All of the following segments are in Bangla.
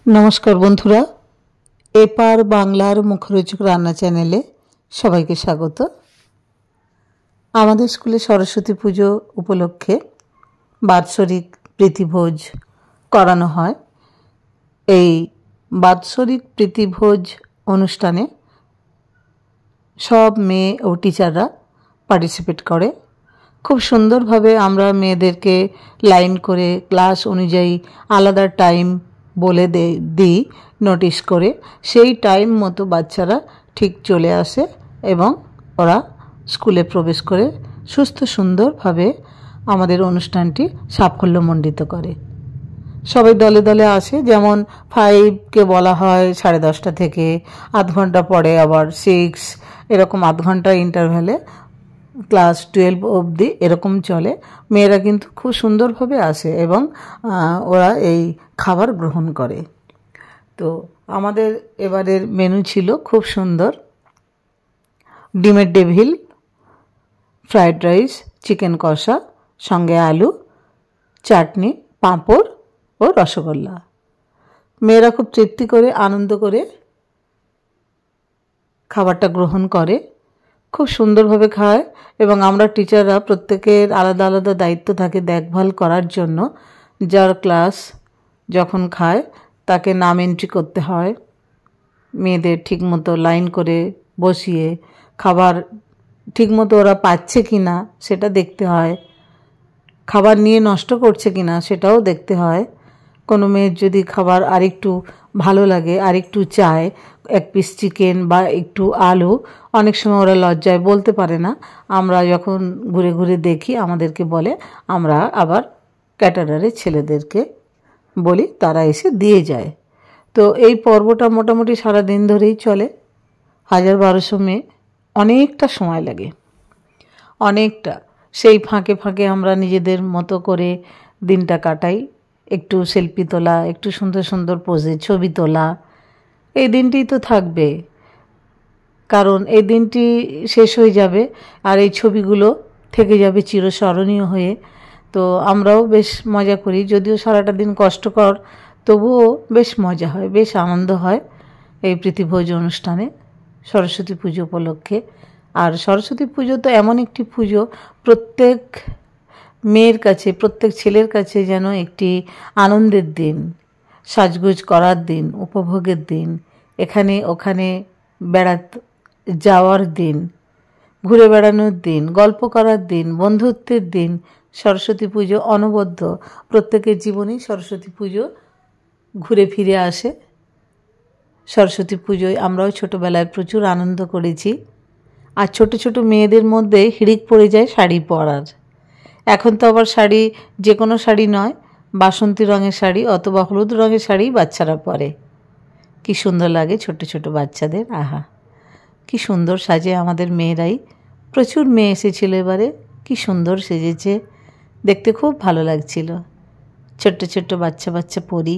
नमस्कार बंधुरा एपार बांगलार मुखरोचक रान्ना चैनेले सबाइके स्वागत। आमादेर स्कूले सरस्वती पुजो उपलक्षे बात्सरिक प्रीतिभोज करानो हय। एई बात्सरिक प्रीतिभोज अनुष्ठाने सब मेये ओ टीचाररा पार्टिसिपेट करे। खूब सुंदर भावे आमरा मेयेदेरके लाइन करे क्लास अनुयायी आलादा टाइम बोले दी नोटिस करे सेई टाइम मतो बाच्चारा ठीक चले आसे एबं ओरा स्कूले प्रवेश करे सुस्थ सुंदर भावे आमादेर अनुष्ठानटी साफल्यमंडित करे। सबाई दले दले आसे जेमन 5 के बला हय 10:30 थेके आध घंटा परे आबार 6 एरकम आध घंटा इंटारभेले क्लास 12 अब्दि एरकम चले। मेয়েরা কিন্তু খুব সুন্দরভাবে আসে এবং ওরা এই খাবার গ্রহণ করে। তো আমাদের এবারের মেনু ছিল খুব সুন্দর, ডিমের ডেভিল, ফ্রাইড রাইস, চিকেন কষা, সঙ্গে আলু, চাটনি, পাঁপড় ও রসগোল্লা। মেয়েরা খুব তৃপ্তি করে আনন্দ করে খাবারটা গ্রহণ করে, খুব সুন্দরভাবে খায় এবং আমরা টিচাররা প্রত্যেকের আলাদা আলাদা দায়িত্ব থাকে দেখভাল করার জন্য। যার ক্লাস যখন খায় তাকে নাম এন্ট্রি করতে হয়, মেয়েদের ঠিকমতো লাইন করে বসিয়ে খাবার ঠিকমতো ওরা পাচ্ছে কিনা সেটা দেখতে হয়, খাবার নিয়ে নষ্ট করছে কিনা সেটাও দেখতে হয়। কোনো মেয়ের যদি খাবার আরেকটু ভালো লাগে আরেকটু চায়, এক পিস চিকেন বা একটু আলু, অনেক সময় ওরা লজ্জায় বলতে পারে না। আমরা যখন ঘুরে ঘুরে দেখি আমাদেরকে বলে, আমরা আবার ক্যাটারারের ছেলেদেরকে বলি, তারা এসে দিয়ে যায়। তো এই পর্বটা মোটামুটি সারা দিন ধরেই চলে। 1000-1200 মেয়ে, অনেকটা সময় লাগে, অনেকটা। সেই ফাঁকে ফাঁকে আমরা নিজেদের মতো করে দিনটা কাটাই, একটু সেলফি তোলা, একটু সুন্দর সুন্দর পোজে ছবি তোলা। এই দিনটি তো থাকবে, কারণ এই দিনটি শেষ হয়ে যাবে আর এই ছবিগুলো থেকে যাবে চিরস্মরণীয় হয়ে। তো আমরাও বেশ মজা করি, যদিও সারাটা দিন কষ্টকর, তবুও বেশ মজা হয়, বেশ আনন্দ হয় এই প্রীতিভোজ অনুষ্ঠানে সরস্বতী পুজো উপলক্ষে। আর সরস্বতী পুজো তো এমন একটি পুজো, প্রত্যেক মেয়ের কাছে প্রত্যেক ছেলের কাছে যেন একটি আনন্দের দিন, সাজগোজ করার দিন, উপভোগের দিন, এখানে ওখানে বেড়াতে যাওয়ার দিন, ঘুরে বেড়ানোর দিন, গল্প করার দিন, বন্ধুত্বের দিন। সরস্বতী পুজো অনবদ্য, প্রত্যেকের জীবনেই সরস্বতী পুজো ঘুরে ফিরে আসে। সরস্বতী পুজোয় আমরাও ছোটোবেলায় প্রচুর আনন্দ করেছি। আর ছোট ছোট মেয়েদের মধ্যে হিড়িক পড়ে যায় শাড়ি পরার। এখন তো আবার শাড়ি যে কোনো শাড়ি নয়, বাসন্তী রঙের শাড়ি অথবা হলুদ রঙের শাড়ি বাচ্চারা পরে। কি সুন্দর লাগে ছোট ছোট বাচ্চাদের, আহা কি সুন্দর সাজে আমাদের মেয়েরাই। প্রচুর মেয়ে এসেছিল এবারে, কি সুন্দর সেজেছে, দেখতে খুব ভালো লাগছিল। ছোট্ট ছোট্ট বাচ্চা বাচ্চা পরি,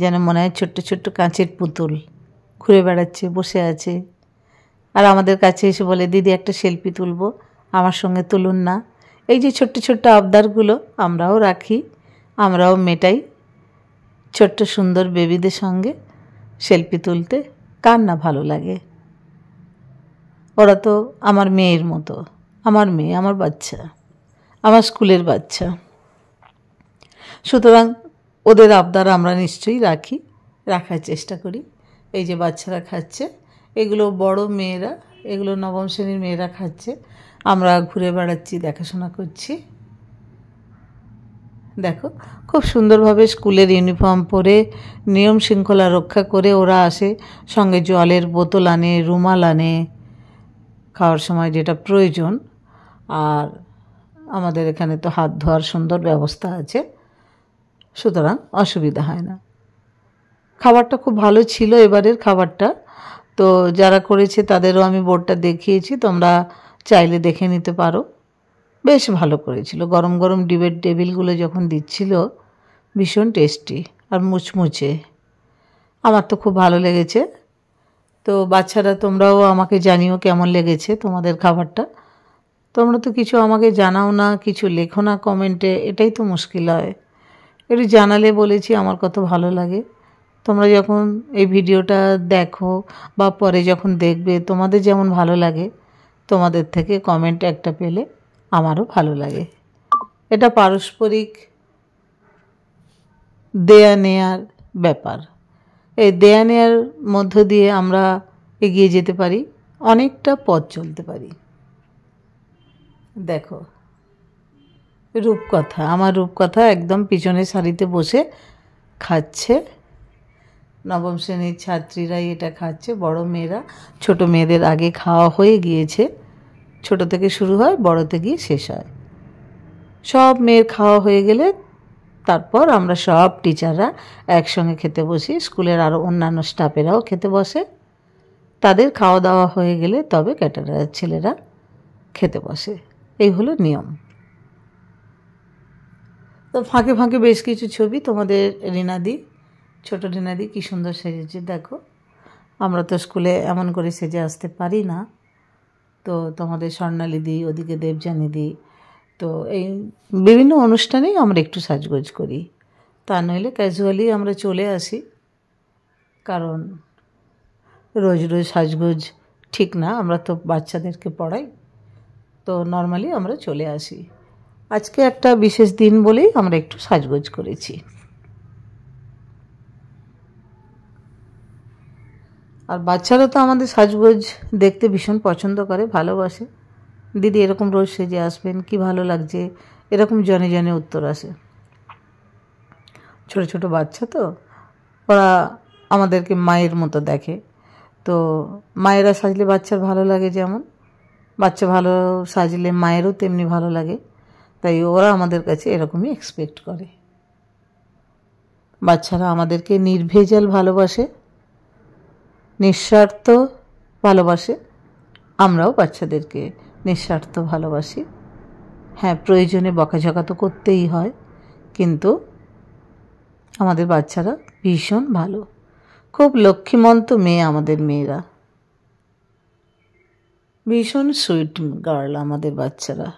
যেন মনে হয় ছোট্ট ছোট্ট কাঁচের পুতুল ঘুরে বেড়াচ্ছে, বসে আছে। আর আমাদের কাছে এসে বলে, দিদি একটা সেলফি তুলবো, আমার সঙ্গে তুলুন না। এই যে ছোট্ট ছোট্ট আবদারগুলো আমরাও রাখি, আমরাও মেটাই। ছোট্ট সুন্দর বেবিদের সঙ্গে সেলফি তুলতে কার না ভালো লাগে। ওরা তো আমার মেয়ের মতো, আমার মেয়ে, আমার বাচ্চা, আমার স্কুলের বাচ্চা। সুতরাং ওদের আবদার আমরা নিশ্চয়ই রাখি, রাখার চেষ্টা করি। এই যে বাচ্চারা খাচ্ছে, এগুলো বড় মেয়েরা, এগুলো নবম শ্রেণীর মেয়েরা খাচ্ছে, আমরা ঘুরে বেড়াচ্ছি, দেখাশোনা করছি। দেখো খুব সুন্দরভাবে স্কুলের ইউনিফর্ম পরে নিয়ম শৃঙ্খলা রক্ষা করে ওরা আসে, সঙ্গে জলের বোতল আনে, রুমাল আনে, খাওয়ার সময় যেটা প্রয়োজন। আর আমাদের এখানে তো হাত ধোয়ার সুন্দর ব্যবস্থা আছে, সুতরাং অসুবিধা হয় না। খাবারটা খুব ভালো ছিল এবারের খাবারটা। তো যারা করেছে তাদেরও আমি বোর্ডটা দেখিয়েছি, তোমরা চাইলে দেখে নিতে পারো। বেশ ভালো করেছিল, গরম গরম ডিমের ডেভিলগুলো যখন দিচ্ছিল ভীষণ টেস্টি আর মুচমুচে, আমার তো খুব ভালো লেগেছে। তো বাচ্চারা তোমরাও আমাকে জানিও কেমন লেগেছে তোমাদের খাবারটা। তোমরা তো কিছু আমাকে জানাও না, কিছু লেখো না কমেন্টে, এটাই তো মুশকিল হয়। একটু জানালে বলেছি আমার কত ভালো লাগে। তোমরা যখন এই ভিডিওটা দেখো বা পরে যখন দেখবে, তোমাদের যেমন ভালো লাগে, তোমাদের থেকে কমেন্ট একটা পেলে আমারও ভালো লাগে। এটা পারস্পরিক দেয়া নেয়ার ব্যাপার। এই দেয়া নেয়ার মধ্য দিয়ে আমরা এগিয়ে যেতে পারি, অনেকটা পথ চলতে পারি। দেখো, রূপকথা, আমার রূপকথা একদম পিছনের সারিতে বসে খাচ্ছে। নবম শ্রেণীর ছাত্রীরাই এটা খাচ্ছে, বড় মেয়েরা। ছোট মেয়েদের আগে খাওয়া হয়ে গিয়েছে। ছোট থেকে শুরু হয়, বড়তে গিয়ে শেষ হয়। সব মেয়ের খাওয়া হয়ে গেলে তারপর আমরা সব টিচাররা একসঙ্গে খেতে বসি। স্কুলের আরও অন্যান্য স্টাফেরাও খেতে বসে। তাদের খাওয়া দাওয়া হয়ে গেলে তবে ক্যাটারারের ছেলেরা খেতে বসে। এই হলো নিয়ম। তো ফাঁকে ফাঁকে বেশ কিছু ছবি তোমাদের রিনাদি, ছোট রিনাদি কী সুন্দর সেজেছে দেখো। আমরা তো স্কুলে এমন করে সেজে আসতে পারি না, তো তোমাদের স্বর্ণালীদি, ওদিকে দেবযানীদি, তো এই বিভিন্ন অনুষ্ঠানেই আমরা একটু সাজগোজ করি। তা নইলে ক্যাজুয়ালি আমরা চলে আসি, কারণ রোজ রোজ সাজগোজ ঠিক না। আমরা তো বাচ্চাদেরকে পড়াই, তো নর্মালি আমরা চলে আসি। আজকে একটা বিশেষ দিন বলেই আমরা একটু সাজগোজ করেছি। আর বাচ্চারা তো আমাদের সাজগোজ দেখতে ভীষণ পছন্দ করে, ভালোবাসে। দিদি এরকম রোজ সেজে আসবেন, কি ভালো লাগছে, এরকম জনে জনে উত্তর আসে। ছোট ছোট বাচ্চা তো, ওরা আমাদেরকে মায়ের মতো দেখে। তো মায়েরা সাজলে বাচ্চার ভালো লাগে, যেমন বাচ্চা ভালো সাজলে মায়েরও তেমনি ভালো লাগে। তাই ওরা আমাদের কাছে এরকমই এক্সপেক্ট করে। বাচ্চারা আমাদেরকে নির্ভেজাল ভালোবাসে, নিঃস্বার্থ ভালোবাসে। আমরাও বাচ্চাদেরকে নিঃস্বার্থ ভালোবাসি। হ্যাঁ, প্রয়োজনে বকাঝকা তো করতেই হয়, কিন্তু আমাদের বাচ্চারা ভীষণ ভালো, খুব লক্ষ্মীমন্ত মেয়ে আমাদের মেয়েরা, ভীষণ সুইট গার্ল আমাদের বাচ্চারা,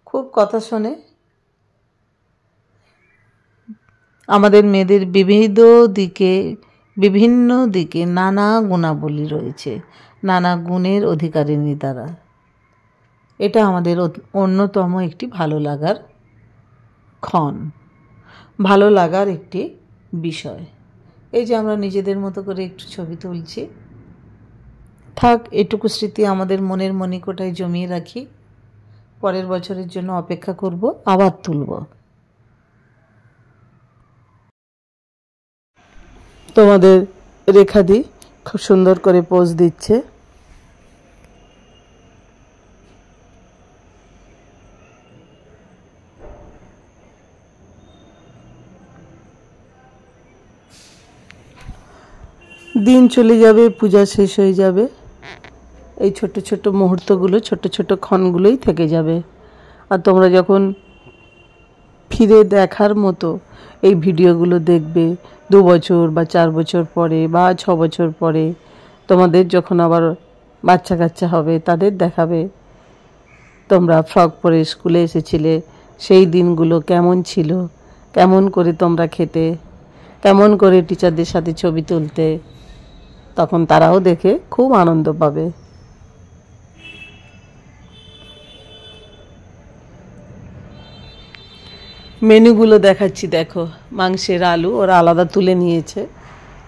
খুব কথা শোনে। আমাদের মেয়েদের বিভিন্ন দিকে নানা গুণাবলী রয়েছে, নানা গুণের অধিকারিণী তারা। এটা আমাদের অন্যতম একটি ভালো লাগার ক্ষণ, ভালো লাগার একটি বিষয়। এই যে আমরা নিজেদের মতো করে একটু ছবি তুলছি, থাক এটুকু স্মৃতি আমাদের মনের মণিকোঠায় জমিয়ে রাখি। পরের বছরের জন্য অপেক্ষা করব, আবার তুলব। তোমাদের রেখাদি খুব সুন্দর করে পোজ দিচ্ছে। দিন চলে যাবে, পূজা শেষ হয়ে যাবে, এই ছোট ছোট মুহূর্তগুলো, ছোট ছোট ক্ষণগুলোই থেকে যাবে। আর তোমরা যখন ফিরে দেখার মতো এই ভিডিওগুলো দেখবে 2 বছর বা 4 বছর পরে বা 6 বছর পরে, তোমাদের যখন আবার বাচ্চা কাচ্চা হবে, তাদের দেখাবে তোমরা ফ্রক পরে স্কুলে এসেছিলে, সেই দিনগুলো কেমন ছিল, কেমন করে তোমরা খেতে, কেমন করে টিচারদের সাথে ছবি তুলতে, তখন তারাও দেখে খুব আনন্দ পাবে। মেনুগুলো দেখাচ্ছি দেখো। মাংসের আলু ওরা আলাদা তুলে নিয়েছে,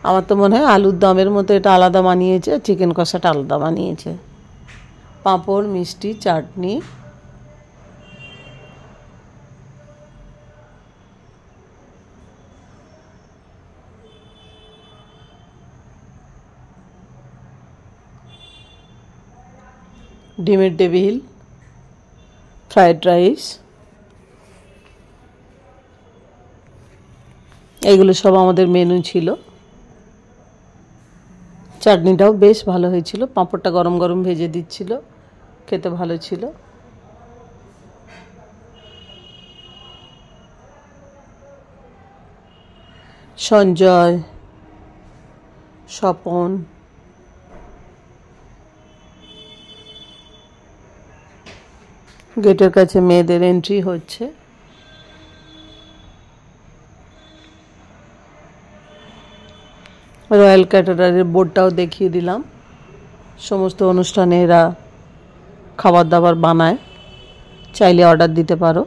আমার তো মনে হয় আলুর দমের মতো এটা আলাদা বানিয়েছে, চিকেন কষাটা আলাদা বানিয়েছে। পাঁপড়, মিষ্টি, চাটনি, ডিমের টেবিল, ফ্রায়েড রাইস, এইগুলো সব আমাদের মেনু ছিল। চাটনিটাও বেশ ভালো হয়েছিল, পাঁপড়টা গরম গরম ভেজে দিচ্ছিল, খেতে ভালো ছিল। সঞ্জয়, স্বপন, গেটের কাছে মেয়েদের এন্ট্রি হচ্ছে। রয়্যাল ক্যাটারারের বোর্ডটাও দেখিয়ে দিলাম। সমস্ত অনুষ্ঠানে এরা খাবার দাবার বানায়, চাইলে অর্ডার দিতে পারো।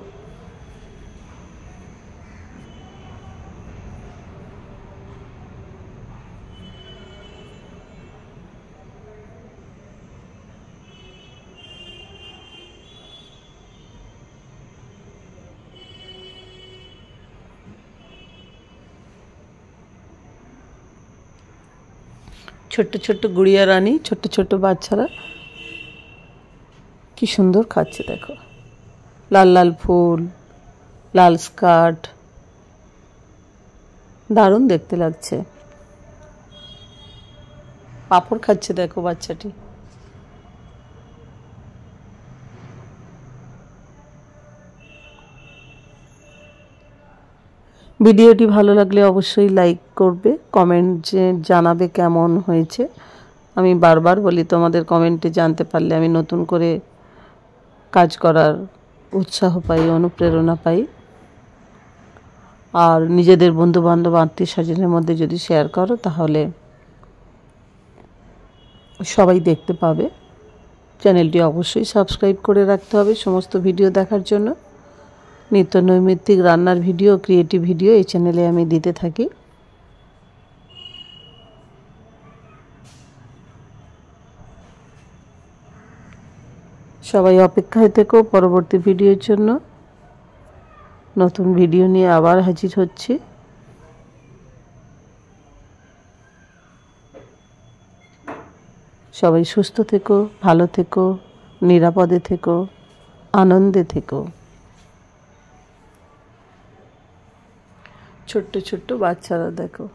ছোট্ট ছোট্ট গুড়িয়া রানী, ছোট্ট ছোট্ট বাচ্চারা কি সুন্দর খাচ্ছে দেখো। লাল লাল ফুল, লাল স্কার্ট, দারুণ দেখতে লাগছে। পাঁপড় খাচ্ছে দেখো বাচ্চাটি। ভিডিওটি ভালো লাগলে অবশ্যই লাইক করবে, কমেন্টে জানাবে কেমন হয়েছে। আমি বারবার বলি, তোমাদের কমেন্টে জানতে পারলে আমি নতুন করে কাজ করার উৎসাহ পাই, অনুপ্রেরণা পাই। আর নিজেদের বন্ধুবান্ধব আত্মীয় স্বজনের মধ্যে যদি শেয়ার করো তাহলে সবাই দেখতে পাবে। চ্যানেলটি অবশ্যই সাবস্ক্রাইব করে রাখতে হবে সমস্ত ভিডিও দেখার জন্য। নিত্য নৈমিত্তিক রান্নার ভিডিও, ক্রিয়েটিভ ভিডিও এই চ্যানেলে আমি দিতে থাকি। সবাই অপেক্ষায় থেকো পরবর্তী ভিডিওর জন্য। নতুন ভিডিও নিয়ে আবার হাজির হচ্ছি। সবাই সুস্থ থেকো, ভালো থেকো, নিরাপদে থেকো, আনন্দে থেকো। ছোট্ট ছোট্ট বাচ্চারা দেখো।